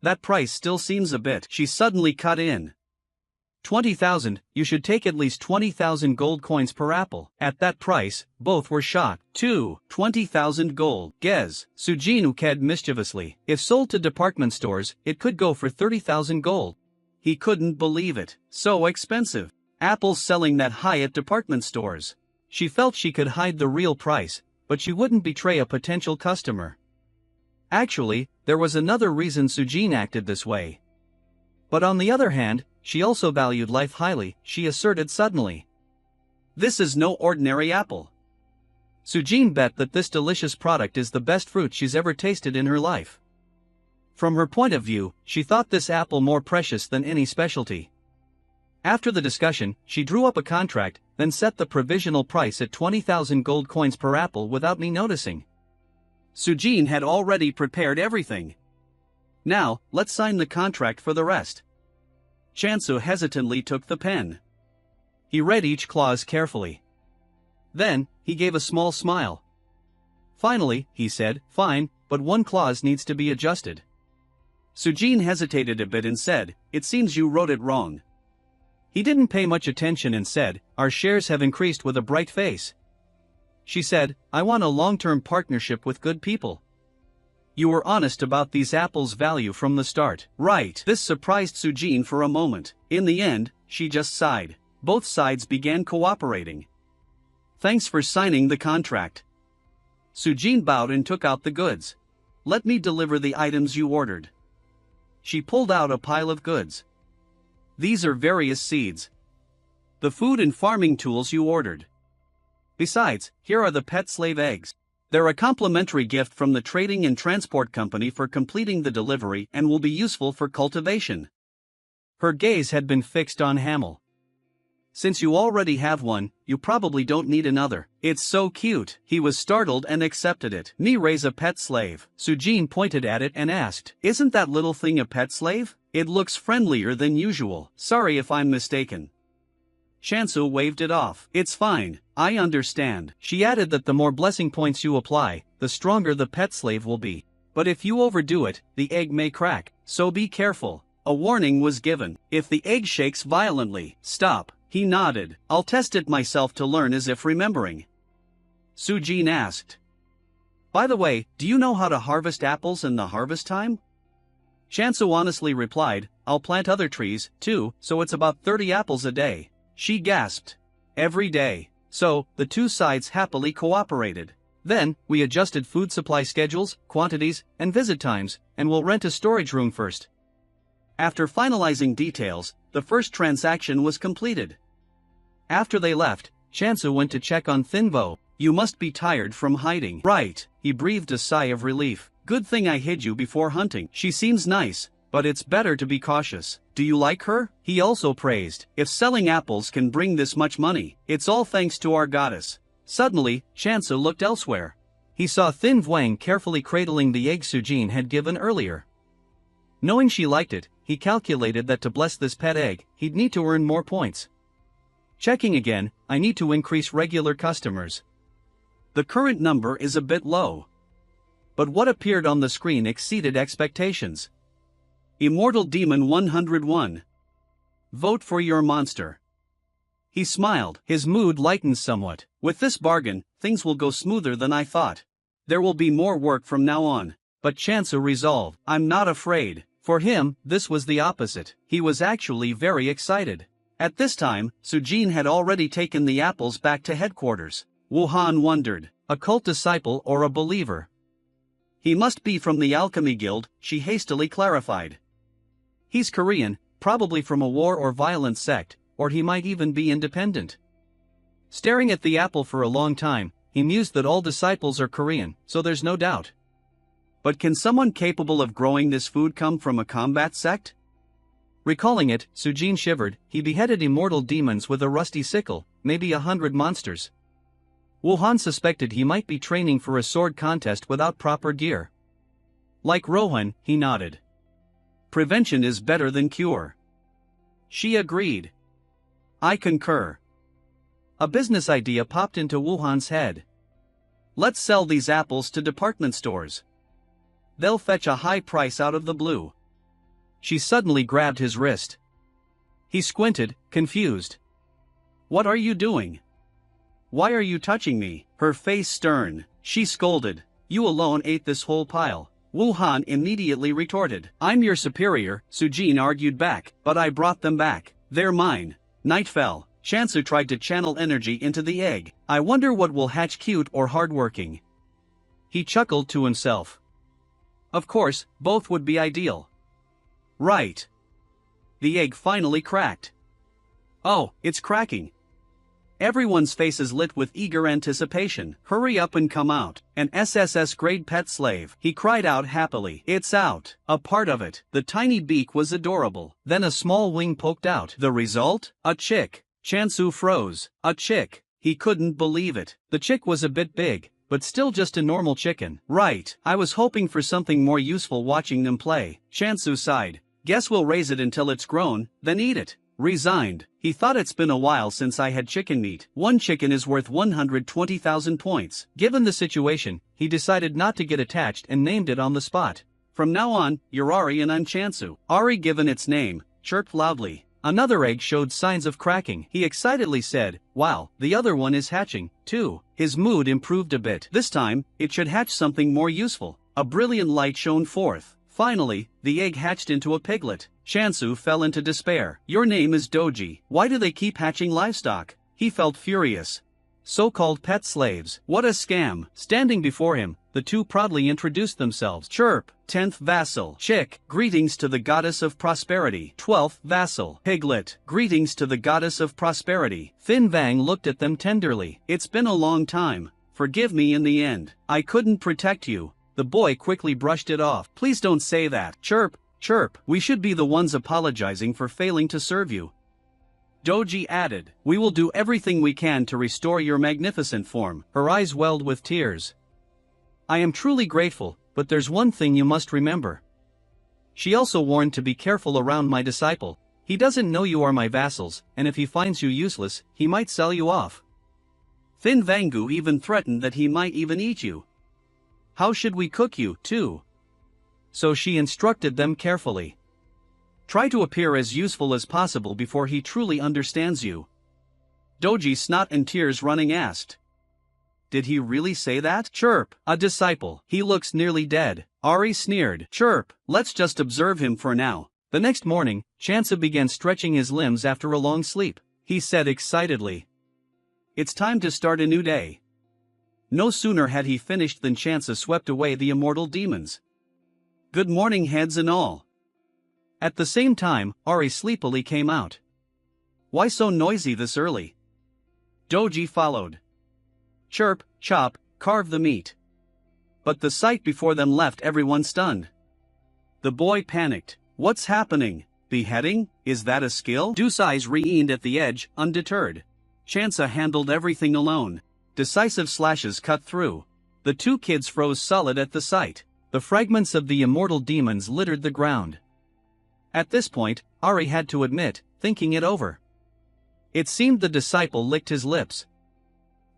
That price still seems a bit." She suddenly cut in. 20,000, you should take at least 20,000 gold coins per apple. At that price, both were shocked. 20,000 gold. Gez. Sujin uked mischievously. If sold to department stores, it could go for 30,000 gold. He couldn't believe it. So expensive. Apples selling that high at department stores. She felt she could hide the real price, but she wouldn't betray a potential customer. Actually, there was another reason Sujin acted this way. But on the other hand, she also valued life highly, she asserted suddenly. "This is no ordinary apple." Sujin bet that this delicious product is the best fruit she's ever tasted in her life. From her point of view, she thought this apple more precious than any specialty. After the discussion, she drew up a contract, then set the provisional price at 20,000 gold coins per apple without me noticing. Sujin had already prepared everything. "Now, let's sign the contract for the rest." Chansu hesitantly took the pen. He read each clause carefully. Then, he gave a small smile. Finally, he said, "Fine, but one clause needs to be adjusted." Sujin hesitated a bit and said, "It seems you wrote it wrong." He didn't pay much attention and said, "Our shares have increased," with a bright face. She said, "I want a long-term partnership with good people. You were honest about these apples' value from the start." "Right." This surprised Sujin for a moment. In the end, she just sighed. Both sides began cooperating. "Thanks for signing the contract." Sujin bowed and took out the goods. "Let me deliver the items you ordered." She pulled out a pile of goods. "These are various seeds. The food and farming tools you ordered. Besides, here are the pet slave eggs. They're a complimentary gift from the Trading and Transport Company for completing the delivery and will be useful for cultivation." Her gaze had been fixed on Hamel. "Since you already have one, you probably don't need another. It's so cute." He was startled and accepted it. "Me raise a pet slave." Sujin pointed at it and asked, "Isn't that little thing a pet slave? It looks friendlier than usual." "Sorry if I'm mistaken." Chansu waved it off. "It's fine, I understand." She added that the more blessing points you apply, the stronger the pet slave will be. But if you overdo it, the egg may crack, so be careful. A warning was given. If the egg shakes violently, stop. He nodded. "I'll test it myself to learn," as if remembering. Sujin asked, "By the way, do you know how to harvest apples in the harvest time?" Chansu honestly replied, "I'll plant other trees, too, so it's about 30 apples a day." She gasped. "Every day?" So, the two sides happily cooperated. Then, we adjusted food supply schedules, quantities, and visit times, and we'll rent a storage room first. After finalizing details, the first transaction was completed. After they left, Chansu went to check on Thinvo. You must be tired from hiding. Right, he breathed a sigh of relief. Good thing I hid you before hunting. She seems nice, but it's better to be cautious. Do you like her? He also praised. If selling apples can bring this much money, it's all thanks to our goddess. Suddenly, Chansu looked elsewhere. He saw Thin Vwang carefully cradling the egg Sujin had given earlier. Knowing she liked it, he calculated that to bless this pet egg, he'd need to earn more points. Checking again, I need to increase regular customers. The current number is a bit low. But what appeared on the screen exceeded expectations. Immortal Demon 101. Vote for your monster. He smiled, his mood lightened somewhat. With this bargain, things will go smoother than I thought. There will be more work from now on. But Chansu resolved, I'm not afraid. For him, this was the opposite. He was actually very excited. At this time, Sujin had already taken the apples back to headquarters. Wuhan wondered, a cult disciple or a believer? He must be from the Alchemy Guild, she hastily clarified. He's Korean, probably from a war or violent sect, or he might even be independent. Staring at the apple for a long time, he mused that all disciples are Korean, so there's no doubt. But can someone capable of growing this food come from a combat sect? Recalling it, Sujin shivered. He beheaded immortal demons with a rusty sickle, maybe 100 monsters. Wuhan suspected he might be training for a sword contest without proper gear. Like Rohan, he nodded. Prevention is better than cure. She agreed. I concur. A business idea popped into Wuhan's head. Let's sell these apples to department stores. They'll fetch a high price out of the blue. She suddenly grabbed his wrist. He squinted, confused. What are you doing? Why are you touching me? Her face stern, she scolded. You alone ate this whole pile. Wuhan immediately retorted. I'm your superior, Sujin argued back, but I brought them back. They're mine. Night fell. Chansu tried to channel energy into the egg. I wonder what will hatch, cute or hardworking. He chuckled to himself. Of course, both would be ideal. Right. The egg finally cracked. Oh, it's cracking. Everyone's faces lit with eager anticipation. Hurry up and come out. An SSS grade pet slave. He cried out happily. It's out. A part of it. The tiny beak was adorable. Then a small wing poked out. The result? A chick. Chansu froze. A chick. He couldn't believe it. The chick was a bit big, but still just a normal chicken. Right. I was hoping for something more useful watching them play. Chansu sighed. Guess we'll raise it until it's grown, then eat it. Resigned. He thought it's been a while since I had chicken meat. One chicken is worth 120,000 points. Given the situation, he decided not to get attached and named it on the spot. From now on, you're Ari and I'm Chansu. Ari, given its name, chirped loudly. Another egg showed signs of cracking. He excitedly said, wow, the other one is hatching, too. His mood improved a bit. This time, it should hatch something more useful. A brilliant light shone forth. Finally, the egg hatched into a piglet. Chansu fell into despair. Your name is Doji. Why do they keep hatching livestock? He felt furious. So-called pet slaves. What a scam. Standing before him, the two proudly introduced themselves. Chirp, 10th vassal. Chick, greetings to the goddess of prosperity. 12th vassal. Piglet, greetings to the goddess of prosperity. Thin Vang looked at them tenderly. It's been a long time. Forgive me in the end. I couldn't protect you. The boy quickly brushed it off. Please don't say that. Chirp, chirp. We should be the ones apologizing for failing to serve you. Doji added. We will do everything we can to restore your magnificent form. Her eyes welled with tears. I am truly grateful, but there's one thing you must remember. She also warned to be careful around my disciple. He doesn't know you are my vassals, and if he finds you useless, he might sell you off. Thin Vangu even threatened that he might even eat you. How should we cook you, too? So she instructed them carefully. Try to appear as useful as possible before he truly understands you. Doji, snot and tears running, asked. Did he really say that? Chirp, a disciple. He looks nearly dead. Ari sneered. Chirp, let's just observe him for now. The next morning, Chansu began stretching his limbs after a long sleep. He said excitedly. It's time to start a new day. No sooner had he finished than Chansa swept away the immortal demons. Good morning, heads and all. At the same time, Ari sleepily came out. Why so noisy this early? Doji followed. Chirp, chop, carve the meat. But the sight before them left everyone stunned. The boy panicked. What's happening? Beheading? Is that a skill? Deuce eyes re-aimed at the edge, undeterred. Chansa handled everything alone. Decisive slashes cut through. The two kids froze solid at the sight. The fragments of the immortal demons littered the ground. At this point, Ari had to admit, thinking it over. It seemed the disciple licked his lips.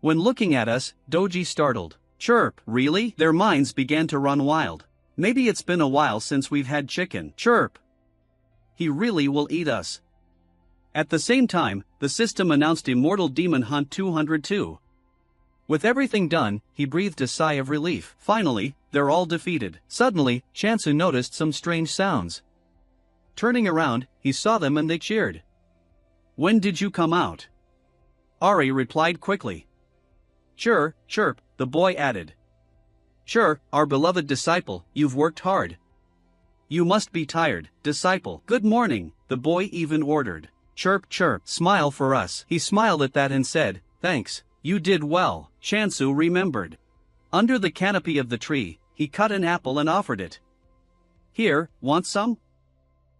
When looking at us, Doji startled. Chirp, really? Their minds began to run wild. Maybe it's been a while since we've had chicken. Chirp. He really will eat us. At the same time, the system announced Immortal Demon Hunt 202. With everything done, he breathed a sigh of relief. Finally, they're all defeated. Suddenly, Chansu noticed some strange sounds. Turning around, he saw them and they cheered. When did you come out? Ari replied quickly. Sure, chirp, the boy added. Sure, our beloved disciple, you've worked hard. You must be tired, disciple. Good morning, the boy even ordered. Chirp chirp, smile for us. He smiled at that and said, thanks, you did well. Chansu remembered. Under the canopy of the tree, he cut an apple and offered it. Here, want some?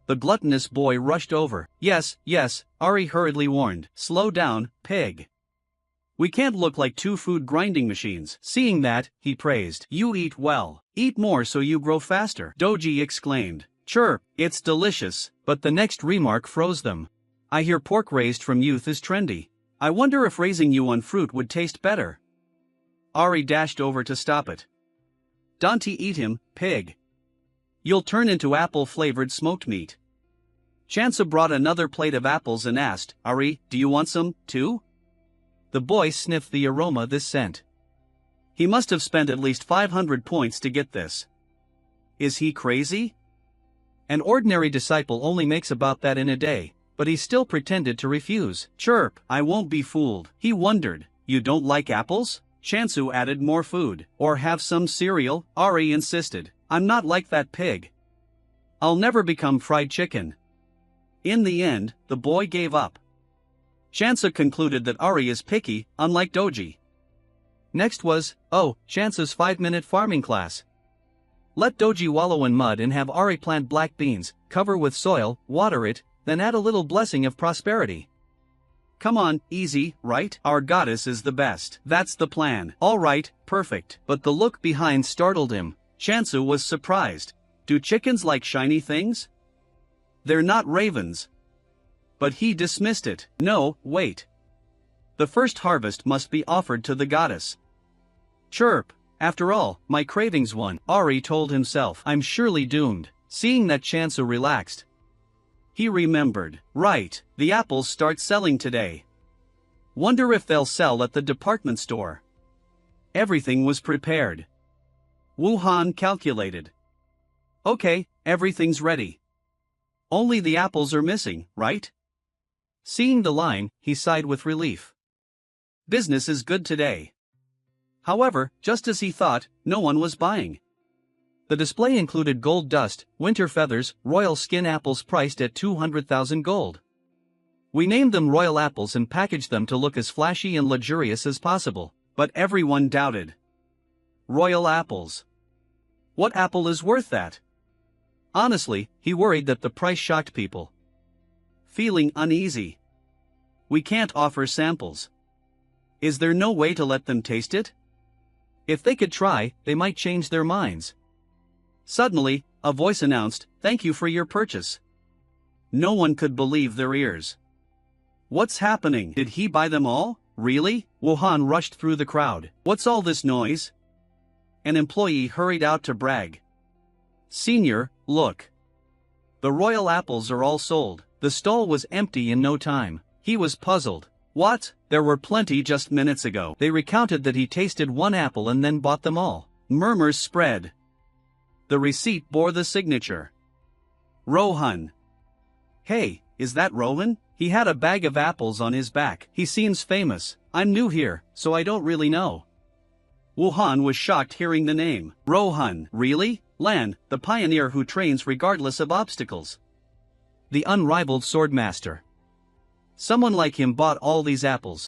The gluttonous boy rushed over. Yes, yes, Ari hurriedly warned. Slow down, pig. We can't look like two food grinding machines. Seeing that, he praised. You eat well. Eat more so you grow faster. Doji exclaimed. Chirp, it's delicious, but the next remark froze them. I hear pork raised from youth is trendy. I wonder if raising you on fruit would taste better. Ari dashed over to stop it. Don't eat him, pig. You'll turn into apple-flavored smoked meat. Chansa brought another plate of apples and asked, Ari, do you want some, too? The boy sniffed the aroma this scent. He must have spent at least 500 points to get this. Is he crazy? An ordinary disciple only makes about that in a day, but he still pretended to refuse. Chirp, I won't be fooled. He wondered, you don't like apples? Chansu added more food. Or have some cereal? Ari insisted. I'm not like that pig. I'll never become fried chicken. In the end, the boy gave up. Chansa concluded that Ari is picky, unlike Doji. Next was, Chansa's 5-minute farming class. Let Doji wallow in mud and have Ari plant black beans, cover with soil, water it, then add a little blessing of prosperity. Come on, easy, right? Our goddess is the best. That's the plan. All right, perfect. But the look behind startled him. Chansu was surprised. Do chickens like shiny things? They're not ravens. But he dismissed it. No, wait. The first harvest must be offered to the goddess. Chirp, after all, my cravings won. Ari told himself. I'm surely doomed. Seeing that Chansu relaxed, he remembered. Right, the apples start selling today. Wonder if they'll sell at the department store. Everything was prepared. Wuhan calculated. Okay, everything's ready. Only the apples are missing, right? Seeing the line, he sighed with relief. Business is good today. However, just as he thought, no one was buying. The display included gold dust, winter feathers, royal skin apples priced at 200,000 gold. We named them royal apples and packaged them to look as flashy and luxurious as possible, but everyone doubted. Royal apples. What apple is worth that? Honestly, he worried that the price shocked people. Feeling uneasy. We can't offer samples. Is there no way to let them taste it? If they could try, they might change their minds. Suddenly, a voice announced, "Thank you for your purchase." No one could believe their ears. What's happening? Did he buy them all? Really? Wuhan rushed through the crowd. What's all this noise? An employee hurried out to brag. Senior, look. The royal apples are all sold. The stall was empty in no time. He was puzzled. What? There were plenty just minutes ago. They recounted that he tasted one apple and then bought them all. Murmurs spread. The receipt bore the signature. Rohan. Hey, is that Rohan? He had a bag of apples on his back. He seems famous. I'm new here, so I don't really know. Wuhan was shocked hearing the name. Rohan. Really? Lan, the pioneer who trains regardless of obstacles. The unrivaled swordmaster. Someone like him bought all these apples.